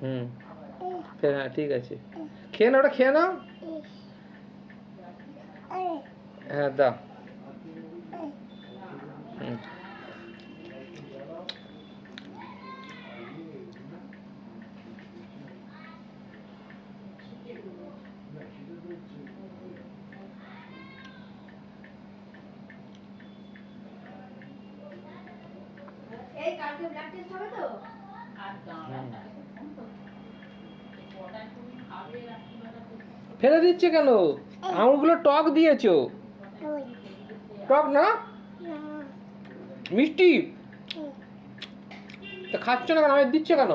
হুম ফের হ্যাঁ ঠিক আছে, খেয়ে নাও, ওটা খেয়ে নাও। হ্যাঁ দাও। হুম এই কালকে ব্লাড টেস্ট হবে তো? ফেলে দিচ্ছে কেন? আঙুরগুলো টক দিয়েছো। টক না মিষ্টি, তা খাচ্ছ না কেন? আমি দিচ্ছ কেন?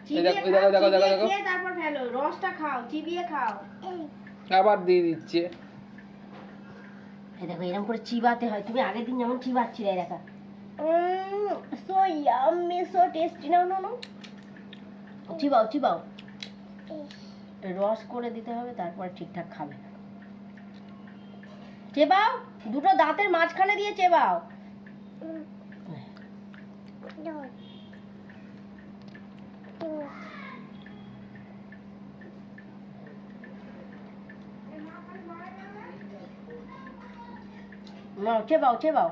চিবিয়ে দেখো দেখো দেখো দেখো দেখো, খেয়ে তারপর ফেলো, রসটা খাও, চিবিয়ে খাও। আবার দিয়ে দিচ্ছে। এই দেখো এরকম করে চিবাতে হয়, তুমি আগের দিন যেমন চিবাচ্ছিলে, দেখা সো ইয়াম্মি, সো টেস্টি। নাও নাও নাও, চিবাও চিবাও, রস করে দিতে হবে, তারপর ঠিকঠাক খাবে। চেবাও, দুটো দাঁতের মাঝখানে দিয়ে চেবাও। নাও চেবাও চেবাও।